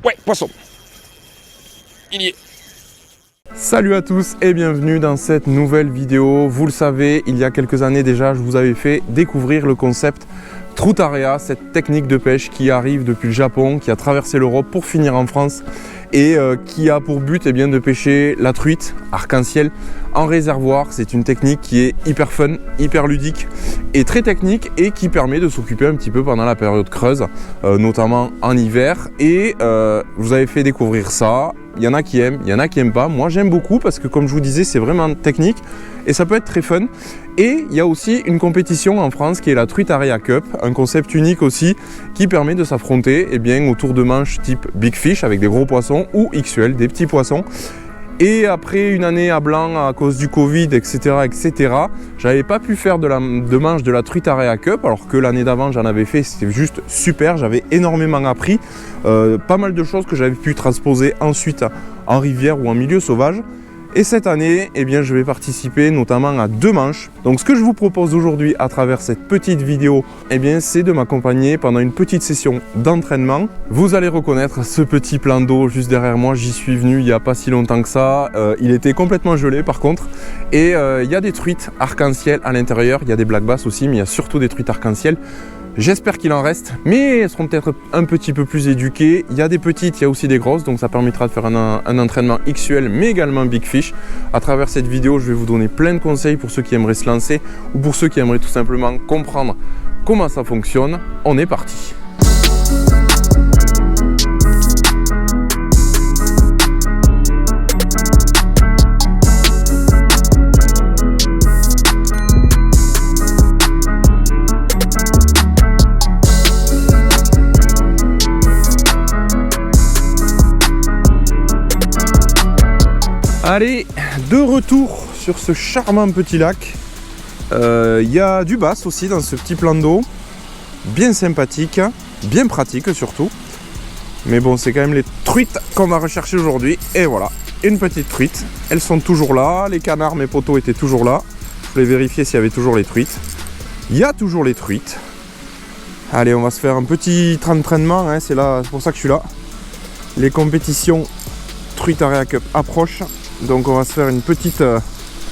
Ouais, poisson. Il y est. Salut à tous et bienvenue dans cette nouvelle vidéo. Vous le savez, il y a quelques années déjà, je vous avais fait découvrir le concept Trutaria, cette technique de pêche qui arrive depuis le Japon, qui a traversé l'Europe pour finir en France et qui a pour but de pêcher la truite arc-en-ciel en réservoir. C'est une technique qui est hyper fun, hyper ludique et très technique et qui permet de s'occuper un petit peu pendant la période creuse, notamment en hiver. Et je vous avais fait découvrir ça. Il y en a qui aiment, il y en a qui n'aiment pas. Moi j'aime beaucoup parce que comme je vous disais, c'est vraiment technique et ça peut être très fun. Et il y a aussi une compétition en France qui est la Trutaria Cup, un concept unique aussi qui permet de s'affronter autour de manches type Big Fish avec des gros poissons ou XL, des petits poissons. Et après une année à blanc à cause du Covid, etc., j'avais pas pu faire de manche de la Trutaria Cup, alors que l'année d'avant j'en avais fait, c'était juste super, j'avais énormément appris, pas mal de choses que j'avais pu transposer ensuite en rivière ou en milieu sauvage. Et cette année, je vais participer notamment à 2 manches. Donc ce que je vous propose aujourd'hui à travers cette petite vidéo, c'est de m'accompagner pendant une petite session d'entraînement. Vous allez reconnaître ce petit plan d'eau juste derrière moi, j'y suis venu il n'y a pas si longtemps que ça. Il était complètement gelé par contre. Et il y a des truites arc-en-ciel à l'intérieur, il y a des black bass aussi, mais il y a surtout des truites arc-en-ciel. J'espère qu'il en reste, mais elles seront peut-être un petit peu plus éduquées. Il y a des petites, il y a aussi des grosses, donc ça permettra de faire un entraînement XL, mais également Big Fish. À travers cette vidéo, je vais vous donner plein de conseils pour ceux qui aimeraient se lancer ou pour ceux qui aimeraient tout simplement comprendre comment ça fonctionne. On est parti! Allez, de retour sur ce charmant petit lac. Il y a du bass aussi dans ce petit plan d'eau. Bien sympathique, bien pratique surtout. Mais bon, c'est quand même les truites qu'on va rechercher aujourd'hui. Et voilà, une petite truite. Elles sont toujours là. Les canards, mes potos étaient toujours là. Je voulais vérifier s'il y avait toujours les truites. Il y a toujours les truites. Allez, on va se faire un petit entraînement. C'est pour ça que je suis là. Les compétitions Trutaria Cup approchent. Donc on va se faire une petite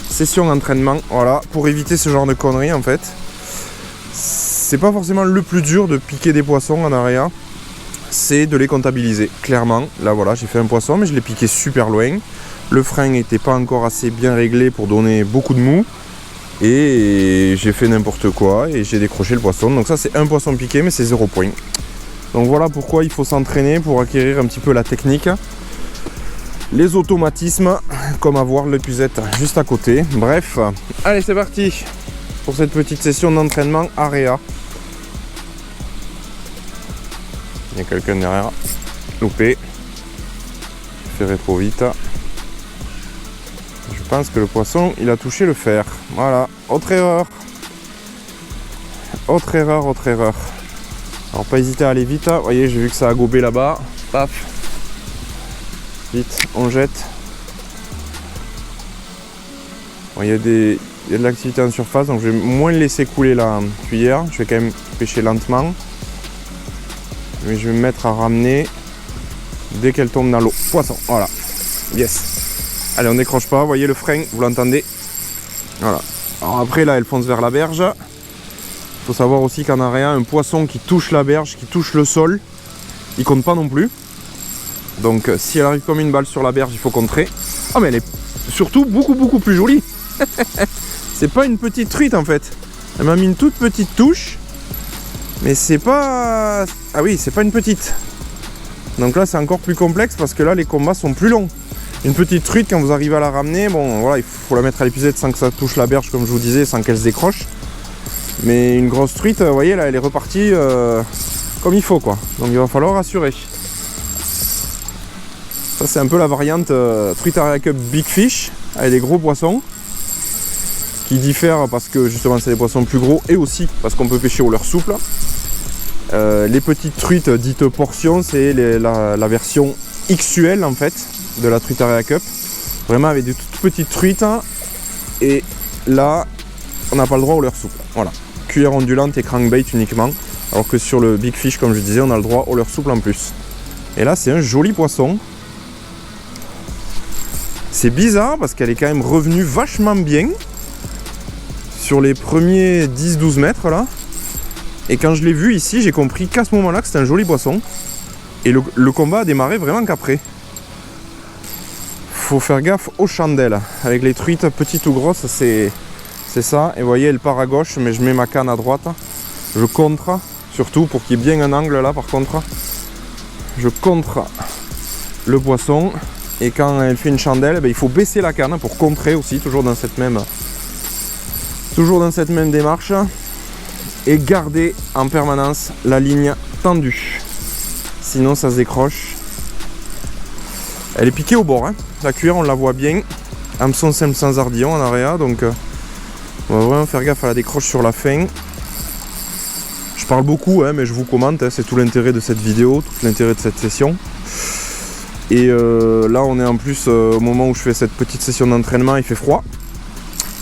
session d'entraînement, voilà, pour éviter ce genre de conneries en fait. C'est pas forcément le plus dur de piquer des poissons en area, c'est de les comptabiliser, clairement. Là voilà, j'ai fait un poisson mais je l'ai piqué super loin. Le frein n'était pas encore assez bien réglé pour donner beaucoup de mou. Et j'ai fait n'importe quoi et j'ai décroché le poisson. Donc ça c'est un poisson piqué mais c'est 0 point. Donc voilà pourquoi il faut s'entraîner pour acquérir un petit peu la technique. Les automatismes, comme avoir l'épuisette juste à côté. Bref, allez c'est parti pour cette petite session d'entraînement area. Il y a quelqu'un derrière. Loupé. Je ferai trop vite. Je pense que le poisson, il a touché le fer. Voilà, autre erreur. Autre erreur, autre erreur. Alors pas hésiter à aller vite. Vous voyez, j'ai vu que ça a gobé là-bas. Paf. Vite, on jette. Bon, il y a de l'activité en surface, donc je vais moins le laisser couler la cuillère. Je vais quand même pêcher lentement. Mais je vais me mettre à ramener dès qu'elle tombe dans l'eau. Poisson, voilà. Yes. Allez, on décroche pas. Vous voyez le frein, vous l'entendez. Voilà. Alors après, là, elle fonce vers la berge. Il faut savoir aussi qu'en area, un poisson qui touche la berge, qui touche le sol, il compte pas non plus. Donc si elle arrive comme une balle sur la berge, il faut contrer. Ah mais elle est surtout beaucoup plus jolie. C'est pas une petite truite en fait. Elle m'a mis une toute petite touche. Mais c'est pas... Ah oui, c'est pas une petite. Donc là c'est encore plus complexe parce que là les combats sont plus longs. Une petite truite quand vous arrivez à la ramener, bon voilà, il faut la mettre à l'épuisette sans que ça touche la berge comme je vous disais, sans qu'elle se décroche. Mais une grosse truite, vous voyez là, elle est repartie comme il faut quoi. Donc il va falloir assurer. Ça c'est un peu la variante Trutaria Cup Big Fish avec des gros poissons qui diffèrent parce que justement c'est des poissons plus gros et aussi parce qu'on peut pêcher au leurre souple. Les petites truites dites portions, c'est la version XL en fait de la Trutaria Cup, vraiment avec des toutes petites truites. Et là on n'a pas le droit au leurre souple, voilà, cuillère ondulante et crankbait uniquement, alors que sur le Big Fish comme je disais on a le droit au leurre souple en plus. Et là, c'est un joli poisson. C'est bizarre parce qu'elle est quand même revenue vachement bien sur les premiers 10-12 mètres là. Et quand je l'ai vu ici, j'ai compris qu'à ce moment-là que c'était un joli poisson. Et le combat a démarré vraiment qu'après. Faut faire gaffe aux chandelles. Avec les truites petites ou grosses, c'est ça. Et vous voyez, elle part à gauche, mais je mets ma canne à droite. Je contre, surtout pour qu'il y ait bien un angle là par contre. Je contre le poisson. Et quand elle fait une chandelle, il faut baisser la canne pour contrer aussi, toujours dans cette même démarche. Et garder en permanence la ligne tendue. Sinon ça se décroche. Elle est piquée au bord, hein. La cuillère on la voit bien. Hameçon simple sans ardillon en aréa, donc on va vraiment faire gaffe à la décroche sur la fin. Je parle beaucoup, hein, mais je vous commente, hein, c'est tout l'intérêt de cette vidéo, tout l'intérêt de cette session. Et là on est en plus au moment où je fais cette petite session d'entraînement, il fait froid.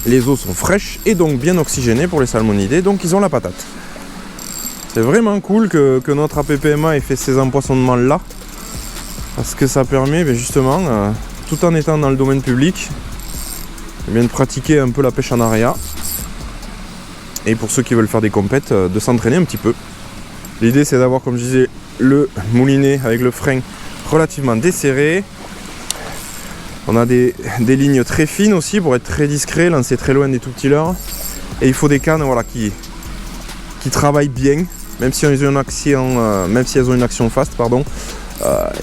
Les eaux sont fraîches et donc bien oxygénées pour les salmonidés, donc ils ont la patate. C'est vraiment cool que notre APPMA ait fait ces empoisonnements là, parce que ça permet justement, tout en étant dans le domaine public, de pratiquer un peu la pêche en aréa. Et pour ceux qui veulent faire des compètes, de s'entraîner un petit peu. L'idée c'est d'avoir, comme je disais, le moulinet avec le frein relativement desserré. On a des lignes très fines aussi pour être très discret, lancer très loin des tout petits leurres. Et il faut des cannes voilà, qui travaillent bien, même si elles ont une action fast, pardon.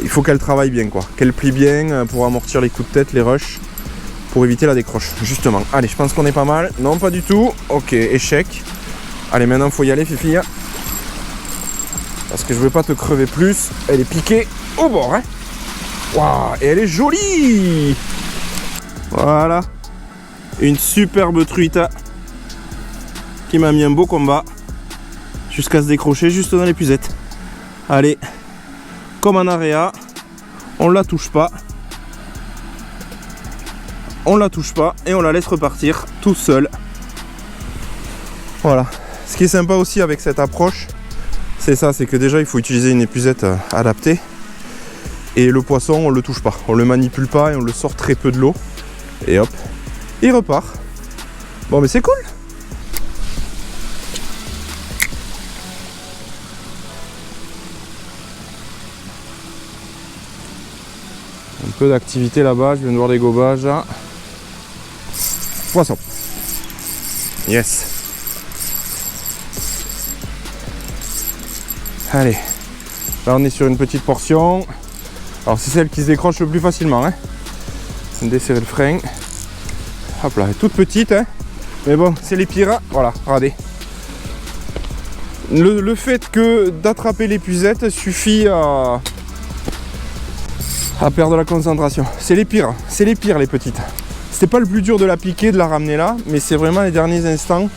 Il faut qu'elles travaillent bien, quoi. Qu'elles plient bien pour amortir les coups de tête, les rushs, pour éviter la décroche, justement. Allez, je pense qu'on est pas mal. Non, pas du tout. Ok, échec. Allez, maintenant il faut y aller, Fifi. Parce que je veux pas te crever plus. Elle est piquée au bord, hein. Waouh, et elle est jolie. Voilà. Une superbe truite qui m'a mis un beau combat jusqu'à se décrocher juste dans l'épuisette. Allez, comme en aréa, on la touche pas. On la touche pas et on la laisse repartir tout seul. Voilà. Ce qui est sympa aussi avec cette approche, c'est ça, c'est que déjà il faut utiliser une épuisette adaptée. Et le poisson, on le touche pas, on le manipule pas et on le sort très peu de l'eau. Et hop, il repart. Bon, mais c'est cool. Un peu d'activité là-bas, je viens de voir des gobages. Poisson. Yes. Allez, là on est sur une petite portion. Alors c'est celle qui se décroche le plus facilement, hein. Desserrer le frein. Hop là, elle est toute petite, hein. Mais bon, c'est les pires. Voilà, regardez. Le fait que d'attraper l'épuisette suffit à perdre la concentration. C'est les pires les petites. C'était pas le plus dur de la piquer, de la ramener là, mais c'est vraiment les derniers instants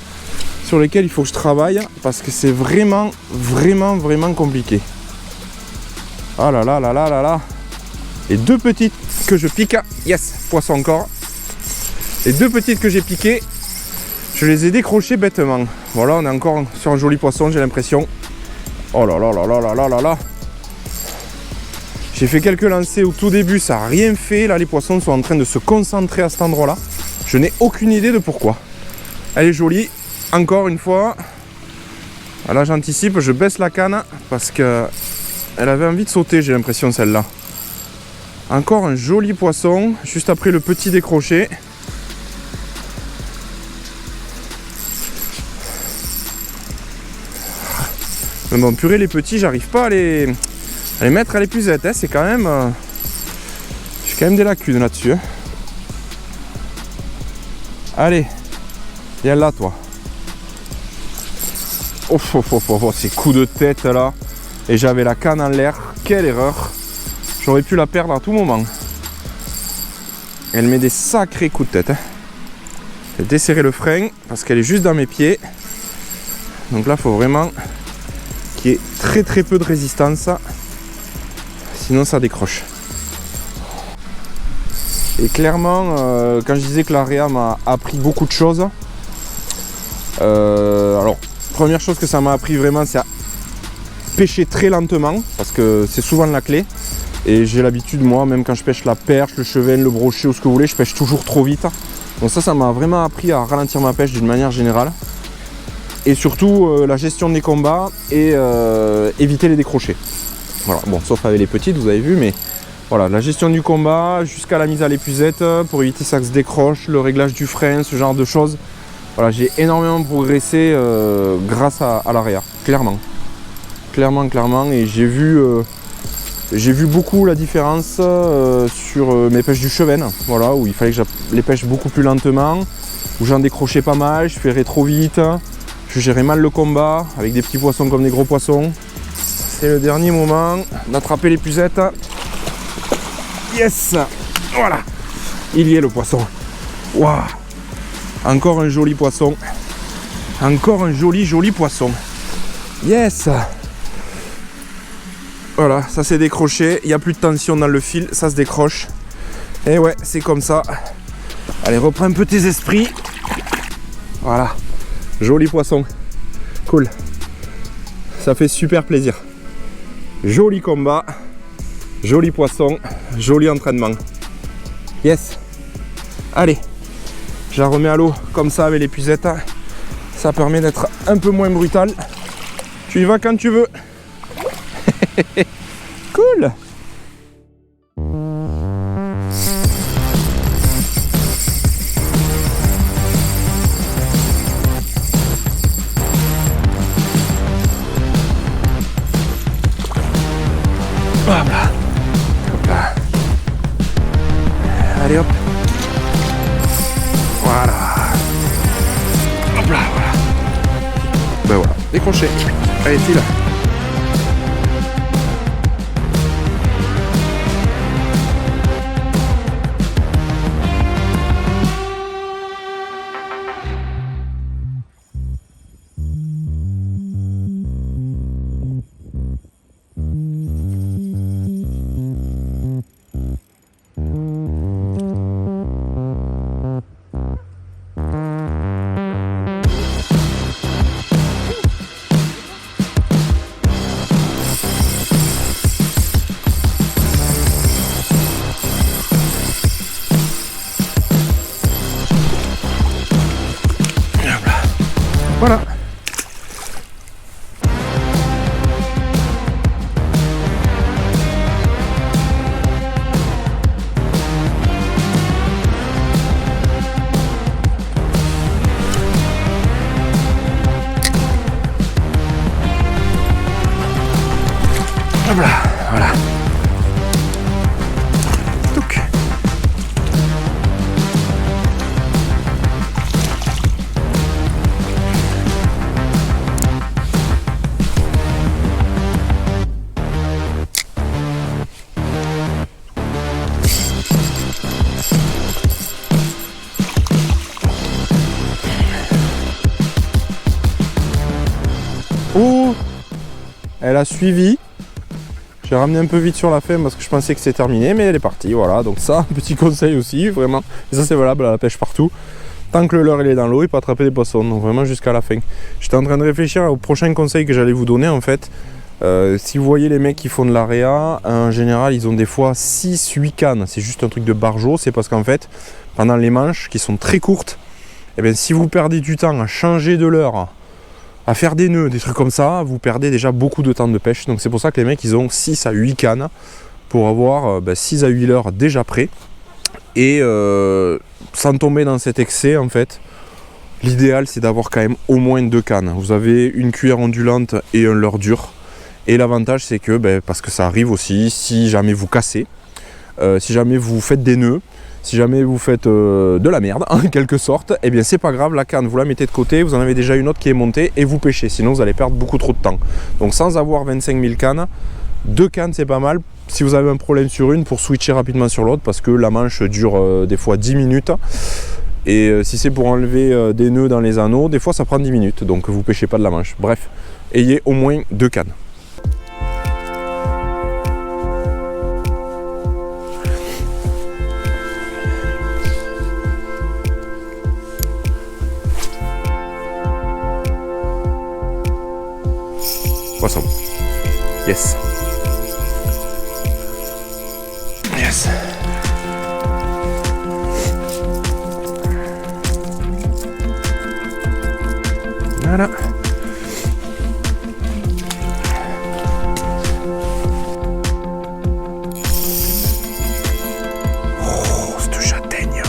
sur lesquels il faut que je travaille parce que c'est vraiment compliqué. Ah là là là là là là. Les deux petites que je pique, yes, poisson encore. Les deux petites que j'ai piquées, je les ai décrochées bêtement. Voilà, on est encore sur un joli poisson, j'ai l'impression. Oh là là là là là là là là. J'ai fait quelques lancers au tout début, ça n'a rien fait. Là, les poissons sont en train de se concentrer à cet endroit-là. Je n'ai aucune idée de pourquoi. Elle est jolie, encore une fois. Là, j'anticipe, je baisse la canne parce que elle avait envie de sauter, j'ai l'impression, celle-là. Encore un joli poisson, juste après le petit décroché. Mais bon, purée, les petits, j'arrive pas à les mettre à l'épuisette, hein. C'est quand même... j'ai quand même des lacunes là-dessus, hein. Allez, viens là, toi. Oh, oh, oh, oh, oh, ces coups de tête, là. Et j'avais la canne en l'air. Quelle erreur. J'aurais pu la perdre à tout moment. Elle met des sacrés coups de tête, hein. Je vais desserrer le frein parce qu'elle est juste dans mes pieds. Donc là, il faut vraiment qu'il y ait très peu de résistance. Sinon, ça décroche. Et clairement, quand je disais que l'AREA m'a appris beaucoup de choses, alors, première chose que ça m'a appris vraiment, c'est à pêcher très lentement, parce que c'est souvent la clé. Et j'ai l'habitude, moi, même quand je pêche la perche, le chevenne, le brochet ou ce que vous voulez, je pêche toujours trop vite. Donc ça m'a vraiment appris à ralentir ma pêche d'une manière générale. Et surtout la gestion des combats et éviter les décrochés. Voilà, bon, sauf avec les petites, vous avez vu, mais voilà, la gestion du combat jusqu'à la mise à l'épuisette pour éviter ça que se décroche, le réglage du frein, ce genre de choses. Voilà, j'ai énormément progressé grâce à l'AREA, clairement. Clairement, et j'ai vu beaucoup la différence sur mes pêches du chevenne, voilà, où il fallait que je les pêche beaucoup plus lentement, où j'en décrochais pas mal, je ferais trop vite, je gérais mal le combat, avec des petits poissons comme des gros poissons. C'est le dernier moment d'attraper l'épuisette. Yes! Voilà! Il y est le poisson. Waouh! Encore un joli poisson. Encore un joli poisson. Yes! Voilà, ça s'est décroché. Il n'y a plus de tension dans le fil, ça se décroche. Et ouais, c'est comme ça. Allez, reprends un peu tes esprits. Voilà. Joli poisson. Cool. Ça fait super plaisir. Joli combat. Joli poisson. Joli entraînement. Yes. Allez. Je la remets à l'eau comme ça avec l'épuisette. Ça permet d'être un peu moins brutal. Tu y vas quand tu veux. Cool. Hop là. Hop là. Allez hop. Voilà. Hop là, voilà. Ben voilà, décroché. Allez, file. Voilà. Hop là, voilà. Touc. Oh, elle a suivi. J'ai ramené un peu vite sur la fin parce que je pensais que c'était terminé, mais elle est partie, voilà. Donc ça, un petit conseil aussi, vraiment. Et ça c'est valable à la pêche partout. Tant que le leurre il est dans l'eau, il peut attraper des poissons, donc vraiment jusqu'à la fin. J'étais en train de réfléchir au prochain conseil que j'allais vous donner en fait. Si vous voyez les mecs qui font de l'AREA, en général ils ont des fois 6-8 cannes. C'est juste un truc de barjot, c'est parce qu'en fait, pendant les manches qui sont très courtes, et bien, si vous perdez du temps à changer de leurre, à faire des nœuds, des trucs comme ça, vous perdez déjà beaucoup de temps de pêche. Donc c'est pour ça que les mecs ils ont 6 à 8 cannes pour avoir 6 à 8 leurres déjà prêts. Et sans tomber dans cet excès en fait, l'idéal c'est d'avoir quand même au moins 2 cannes. Vous avez une cuillère ondulante et un leurre dur. Et l'avantage c'est que, parce que ça arrive aussi, si jamais vous cassez, si jamais vous faites des nœuds, si jamais vous faites de la merde en quelque sorte, et bien c'est pas grave, la canne vous la mettez de côté, vous en avez déjà une autre qui est montée et vous pêchez, sinon vous allez perdre beaucoup trop de temps. Donc sans avoir 25 000 cannes, 2 cannes c'est pas mal si vous avez un problème sur une pour switcher rapidement sur l'autre, parce que la manche dure des fois 10 minutes. Et si c'est pour enlever des nœuds dans les anneaux, des fois ça prend 10 minutes, donc vous pêchez pas de la manche. Bref, ayez au moins 2 cannes. Poisson. Yes. Yes. Voilà. Oh, cette châtaigne.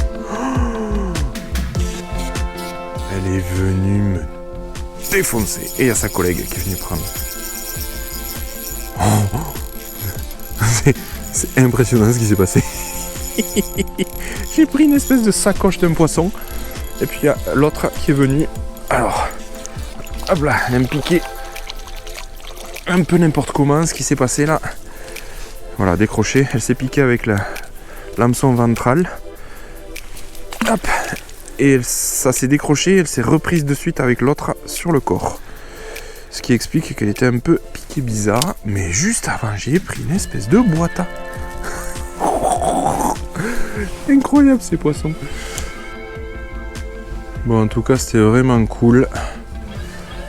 Elle est venue me défoncer. Et il y a sa collègue qui est venue prendre. Oh. C'est impressionnant ce qui s'est passé. J'ai pris une espèce de sacoche d'un poisson. Et puis il y a l'autre qui est venu. Alors, hop là, elle me piquait un peu n'importe comment. Ce qui s'est passé là. Voilà, décroché. Elle s'est piquée avec l'hameçon ventral. Hop. Et ça s'est décroché. Elle s'est reprise de suite avec l'autre sur le corps. Ce qui explique qu'elle était un peu piquée bizarre. Mais juste avant, j'ai pris une espèce de boîte. Incroyable ces poissons. Bon, en tout cas, c'était vraiment cool.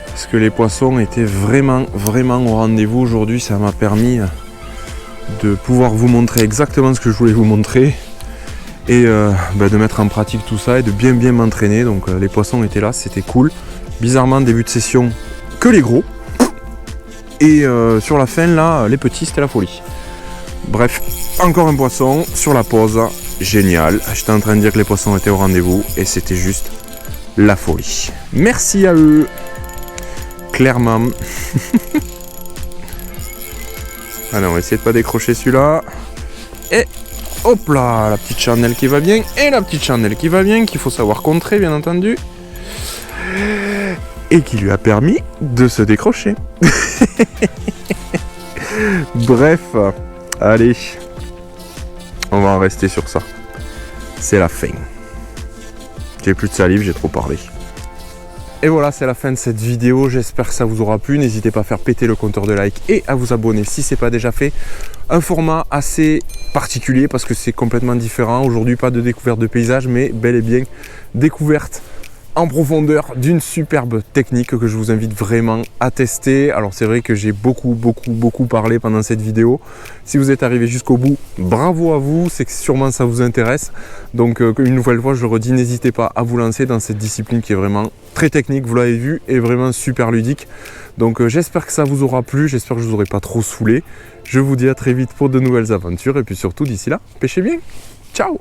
Parce que les poissons étaient vraiment au rendez-vous aujourd'hui. Ça m'a permis de pouvoir vous montrer exactement ce que je voulais vous montrer. Et de mettre en pratique tout ça et de bien m'entraîner. Donc les poissons étaient là, c'était cool. Bizarrement, début de session, que les gros. Et sur la fin, là, les petits, c'était la folie. Bref, encore un poisson sur la pause. Génial. J'étais en train de dire que les poissons étaient au rendez-vous et c'était juste la folie. Merci à eux. Clairement. Allez, on va essayer de pas décrocher celui-là. Et hop là, la petite chandelle qui va bien. Et la petite chandelle qui va bien, qu'il faut savoir contrer, bien entendu. Et qui lui a permis de se décrocher. Bref, allez. On va en rester sur ça. C'est la fin. J'ai plus de salive, j'ai trop parlé. Et voilà, c'est la fin de cette vidéo. J'espère que ça vous aura plu. N'hésitez pas à faire péter le compteur de like et à vous abonner si ce n'est pas déjà fait. Un format assez particulier parce que c'est complètement différent. Aujourd'hui, pas de découverte de paysage, mais bel et bien découverte en profondeur d'une superbe technique que je vous invite vraiment à tester. Alors c'est vrai que j'ai beaucoup parlé pendant cette vidéo. Si vous êtes arrivé jusqu'au bout, bravo à vous, c'est que sûrement ça vous intéresse. Donc une nouvelle fois, je le redis, n'hésitez pas à vous lancer dans cette discipline qui est vraiment très technique, vous l'avez vu, et vraiment super ludique. Donc j'espère que ça vous aura plu, j'espère que je vous aurai pas trop saoulé. Je vous dis à très vite pour de nouvelles aventures et puis surtout d'ici là, pêchez bien. Ciao!